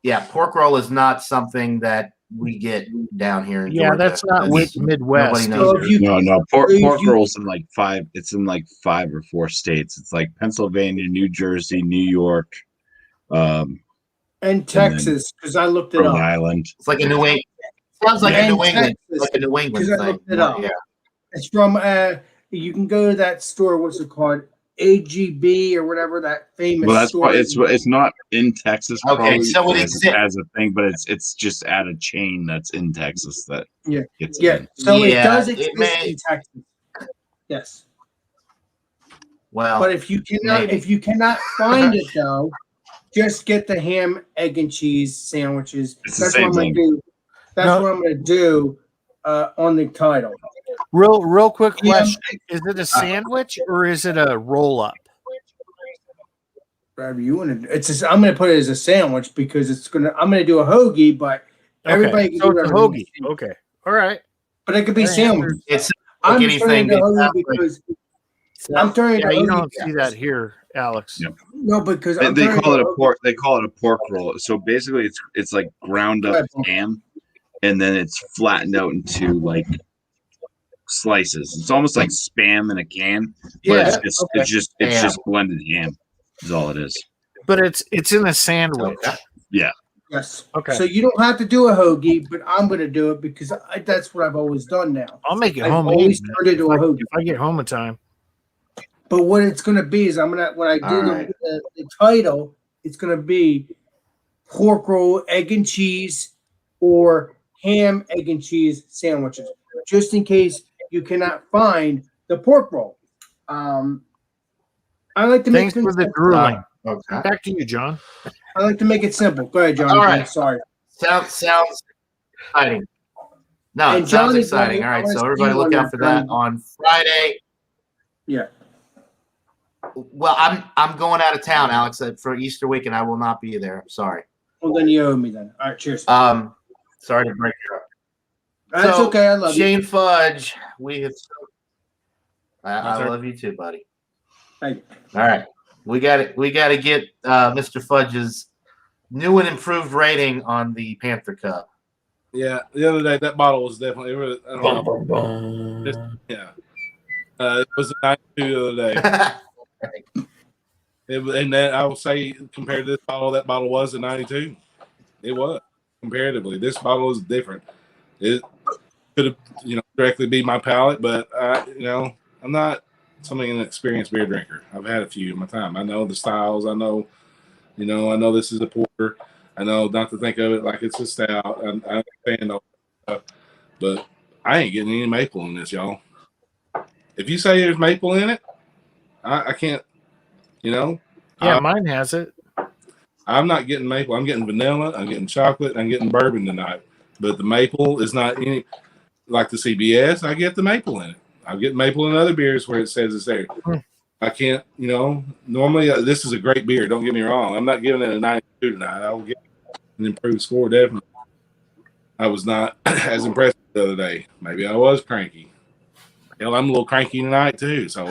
Yeah, pork roll is not something that we get down here in Yeah, Georgia. that's not with Midwest. Nobody knows. No. Pork if you- rolls in like 5. It's in like 5 or 4 states. It's like Pennsylvania, New Jersey, New York, And Texas, because I looked it Rhode up. Island. It's like a New England. Sounds like Yeah. a New And England, Texas, like a New England 'cause I thing. looked it up. Yeah. It's from you can go to that store, what's it called? AGB or whatever that famous Well, that's store. why it's not in Texas. Okay, probably, so it as, exists. as a thing, but it's just at a chain that's in Texas that Yeah. gets Yeah. in. So it Yeah, does it exist may- in Texas. Yes. Well, But if you cannot find it though, just get the ham, egg, and cheese sandwiches. It's the That's same what I'm gonna thing. do. That's No. what I'm gonna do on the title. Real quick Yeah. question: is it a sandwich or is it a roll up? Whatever you want to. I'm gonna put it as a sandwich because I'm gonna do a hoagie, but everybody can so do it's a whatever. hoagie. Okay, all right. But it could be Yeah, sandwiches. it's I'm like just turning anything. it into that- hoagie because I'm turning it Yeah, into you hoagie. don't see that here, Alex. Yep. No, because And I'm they turning call it into a pork. They call it a pork roll. So basically, it's like ground up ham, and then it's flattened out into like slices. It's almost like Spam in a can, but Yeah, it's just Ham. blended ham. Is all it is. But it's in a sandwich. Okay. Yes. Okay. So you don't have to do a hoagie, but I'm going to do it because that's what I've always done now. I'll make it I've homemade. always turned it into a hoagie. If I get home in time. But what it's going to be is when I do All right. the title, it's going to be pork roll, egg and cheese, or ham, egg and cheese sandwiches, just in case you cannot find the pork roll. I like to Thanks make for the things drooling. Okay. Back to you, John. I like to make it simple. Go ahead, John. All right. Sorry. Sounds exciting. No, And it sounds Johnny, exciting. All I right, wanna so see everybody you look on out your for that journey. on Friday. Yeah. Well, I'm going out of town, Alex, for Easter weekend. I will not be there. I'm sorry. Well, then you owe me then. All right. Cheers. Sorry to break your up. That's So, okay. I love you. Shane Fudge, we have. I sir. love you too, buddy. Thank you. All right, we got it. We got to get Mr. Fudge's new and improved rating on the Panther Cup. Yeah, the other day that bottle was definitely. I don't know, Bum, bum, bum. yeah, it was a 92 the other day. And then I will say, compared to this bottle, that bottle was a 92. It was comparatively. This bottle is different. It could have, directly be my palate, but I'm not something an experienced beer drinker. I've had a few in my time. I know the styles. I know this is a porter. I know not to think of it like it's a stout. I understand all that stuff, but I ain't getting any maple in this, y'all. If you say there's maple in it, I can't. Yeah, mine has it. I'm not getting maple. I'm getting vanilla. I'm getting chocolate. I'm getting bourbon tonight. But the maple is not any like the CBS. I get the maple in it. I get maple in other beers where it says it's there. I can't, normally this is a great beer. Don't get me wrong. I'm not giving it a 92 tonight. I will get an improved score, definitely. I was not as impressed the other day. Maybe I was cranky. Hell, I'm a little cranky tonight too. So,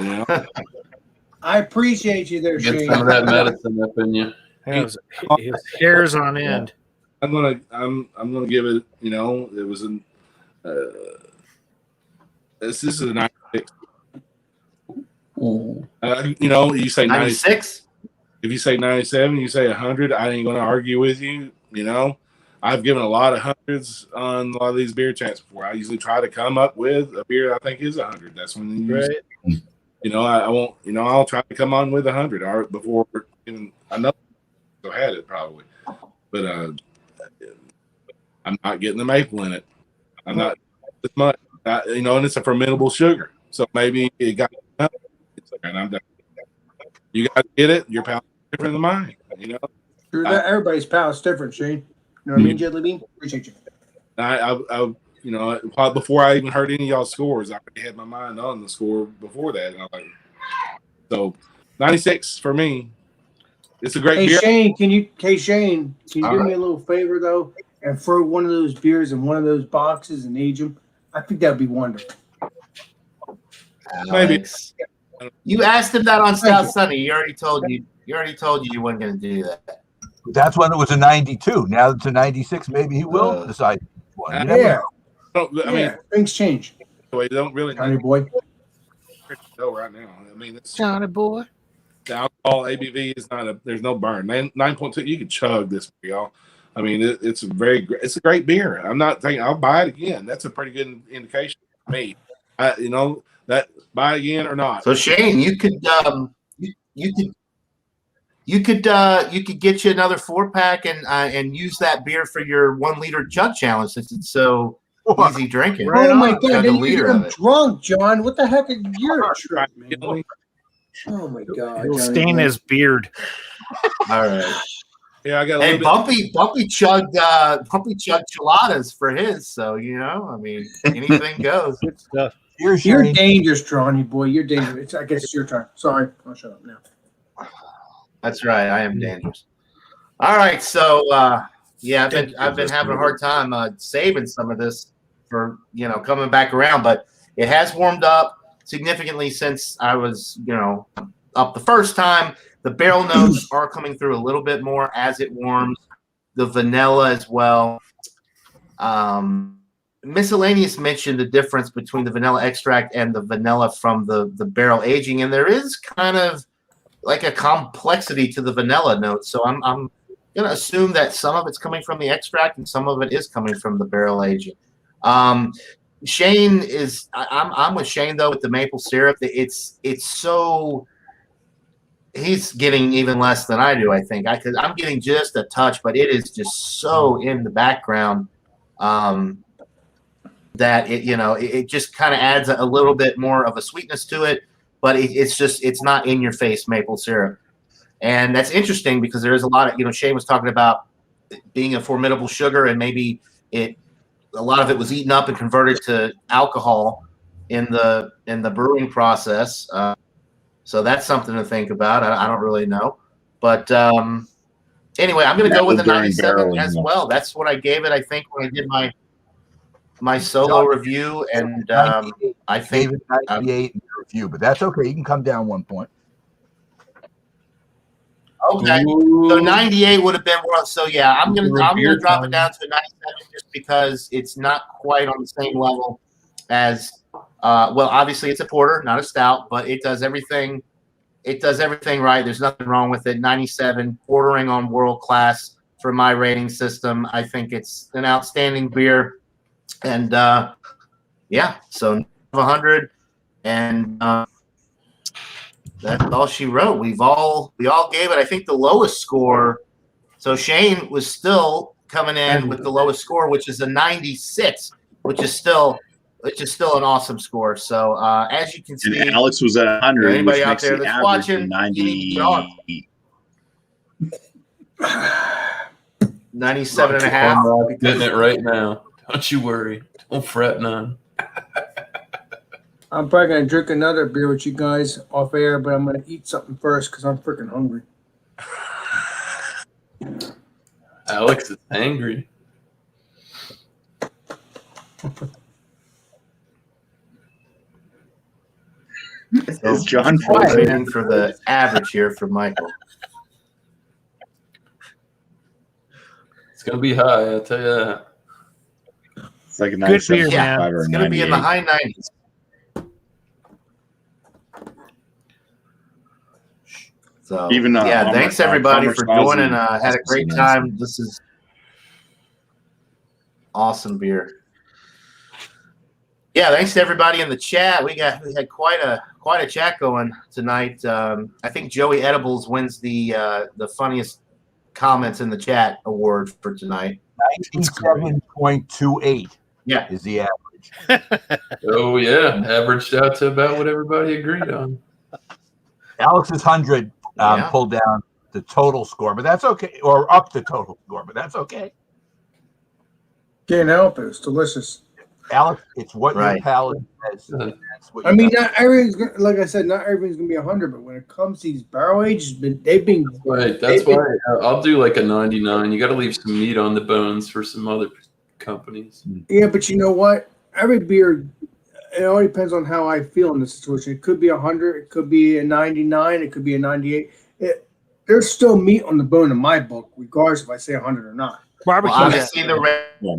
I appreciate you there, Get Shane. some of that medicine up in you. His hair's on end. I'm gonna give it. It was an. This is a 96. You say 96. 96? If you say 97, you say 100. I ain't gonna argue with you. I've given a lot of hundreds on a lot of these beer chats before. I usually try to come up with a beer I think is 100. That's when you use I won't. I'll try to come on with 100 or before even I know I had it probably, but I'm not getting the maple in it. I'm not as much. And it's a fermentable sugar, so maybe it got enough, and I'm done. You guys get it. Your palate is different than mine. True that. Everybody's palate's different, Shane. You know what I mean, Jelly Bean? Appreciate you. Before I even heard any of y'all's scores, I already had my mind on the score before that. And I'm like, so 96 for me. It's a great Hey, beer. Shane, can you do me a little favor, though, and throw one of those beers in one of those boxes and age them? I think that would be wonderful. Maybe. You asked him that on Stout Sunday. He already told you. You weren't going to do that. That's when it was a 92. Now it's a 96. Maybe he will decide one. Yeah. Things change. They don't really Johnny boy. Go right now. It's Johnny boy. The alcohol ABV is there's no burn. 9.2. You can chug this, y'all. It's a great beer. I'm not thinking I'll buy it again. That's a pretty good indication for me. That buy again or not. So Shane, you could get you another 4-pack and use that beer for your 1 liter jug challenge since it's so easy drinking. Oh my God! Then you get him drunk, John. What the heck? You're a trip, man. Oh my God! He'll stain his beard. All right. Yeah, I got. Bumpy chugged chiladas for his, so anything goes. Good stuff. You're dangerous, Johnny boy. You're dangerous. I guess it's your turn. Sorry, I'll shut up now. That's right. I am dangerous. All right, so I've been having a hard time saving some of this for coming back around, but it has warmed up significantly since I was up the first time. The barrel notes are coming through a little bit more as it warms. The vanilla as well. Miscellaneous mentioned the difference between the vanilla extract and the vanilla from the barrel aging, and there is kind of like a complexity to the vanilla notes. So I'm going to assume that some of it's coming from the extract and some of it is coming from the barrel aging. Shane is I'm with Shane though with the maple syrup. It's so he's getting even less than I do. I think I'm getting just a touch, but it is just so in the background that it just kind of adds a little bit more of a sweetness to it. But it's not in your face maple syrup. And that's interesting because there is a lot of, Shane was talking about being a formidable sugar and maybe a lot of it was eaten up and converted to alcohol in the brewing process. So that's something to think about. I don't really know. But anyway, I'm going to go with the 97 as well. That's what I gave it, I think, when I did my solo review. And I think 98 in review, but that's okay. You can come down 1 point. Okay, so 98 would have been one. So yeah, I'm gonna drop it down to 97 just because it's not quite on the same level as obviously it's a porter, not a stout, but it does everything. It does everything right. There's nothing wrong with it. 97, bordering on world class for my rating system. I think it's an outstanding beer, and so 100 and. That's all she wrote. We all gave it. I think the lowest score. So Shane was still coming in with the lowest score, which is a 96, which is still an awesome score. So as you can see, and Alex was at 100. Anybody out there that's watching, 90. 97 and a half. Getting it right now. Don't you worry. Don't fret none. I'm probably going to drink another beer with you guys off air, but I'm going to eat something first because I'm freaking hungry. Alex is angry. Is John waiting for the average here for Michael? It's going to be high, I'll tell you that. It's like a good beer, Yeah, man. it's going to be in the high 90s. So Even, thanks everybody for joining. Had a great time. This is awesome beer. Yeah, thanks to everybody in the chat. We had quite a chat going tonight. I think Joey Edibles wins the funniest comments in the chat award for tonight. 97.28 Yeah, is the average. Oh yeah, averaged out to about what everybody agreed on. Alex's 100 Yeah. pulled down the total score, but that's okay, or up the total score, but that's okay. Can't help it. It's delicious. Alex, it's what your Right. palate says. Uh, That's what I you mean, got. not everything's gonna, like I said, not everything's gonna be 100, but when it comes to these barrel ages, they've been Right. That's why I'll do like a 99. You got to leave some meat on the bones for some other companies. yeah. But you know what? Every beer, it all depends on how I feel in the situation. It could be 100, it could be a 99, it could be a 98. There's still meat on the bone in my book, regardless if I say 100 or not. Barbecue. Well, obviously the Yeah.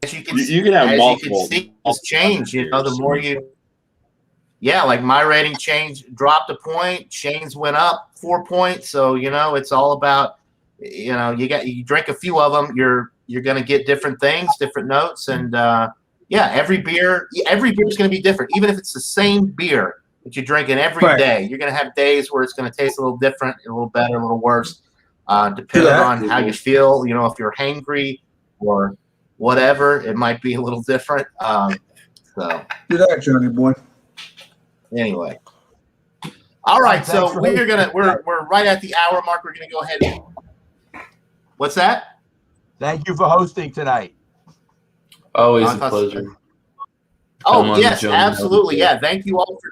as you can You can have as multiple. you can see, it's changed. You know, the more you. Yeah, like my rating dropped a point. Shane's went up 4 points. So you know, it's all about you drink a few of them, you're going to get different things, different notes, and yeah, every beer is going to be different. Even if it's the same beer that you're drinking every Right. day, you're going to have days where it's going to taste a little different, a little better, a little worse, depending on how you feel. You know, if you're hangry or whatever, it might be a little different. So. Do that, Johnny boy. Anyway, all right. Thanks So for we're right at the hour mark. We're gonna go ahead. What's that? Thank you for hosting tonight. Always I a thought- pleasure. Come Oh on, yes, John. absolutely. Yeah, thank you all for.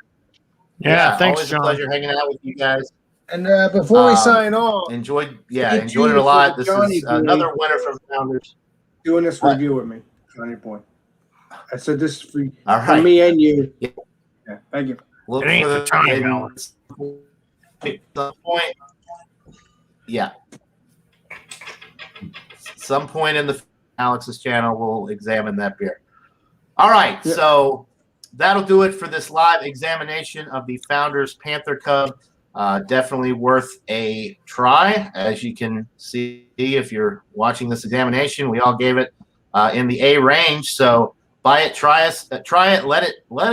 Yeah, thanks, always John. a pleasure hanging out with you guys. And before we Um, sign off, Enjoyed Stay it a tuned lot. for This Johnny is Boy. another winner from Founders. doing this What? review with me, Johnny boy. I said this for All right. me and you. Yeah. Yeah, thank you. Look It ain't for the time, maybe Alex. some point. Yeah. Some point in the Alex's channel, we'll examine that beer. All right, Yeah. so that'll do it for this live examination of the Founders Panther Cub. Definitely worth a try. As you can see, if you're watching this examination, we all gave it in the A range. So buy it, try it, let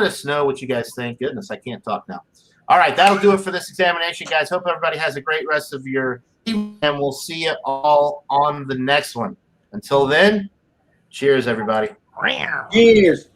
us know what you guys think. Goodness, I can't talk now. All right, that'll do it for this examination, guys. Hope everybody has a great rest of your evening, and we'll see you all on the next one. Until then, cheers, everybody. Cheers.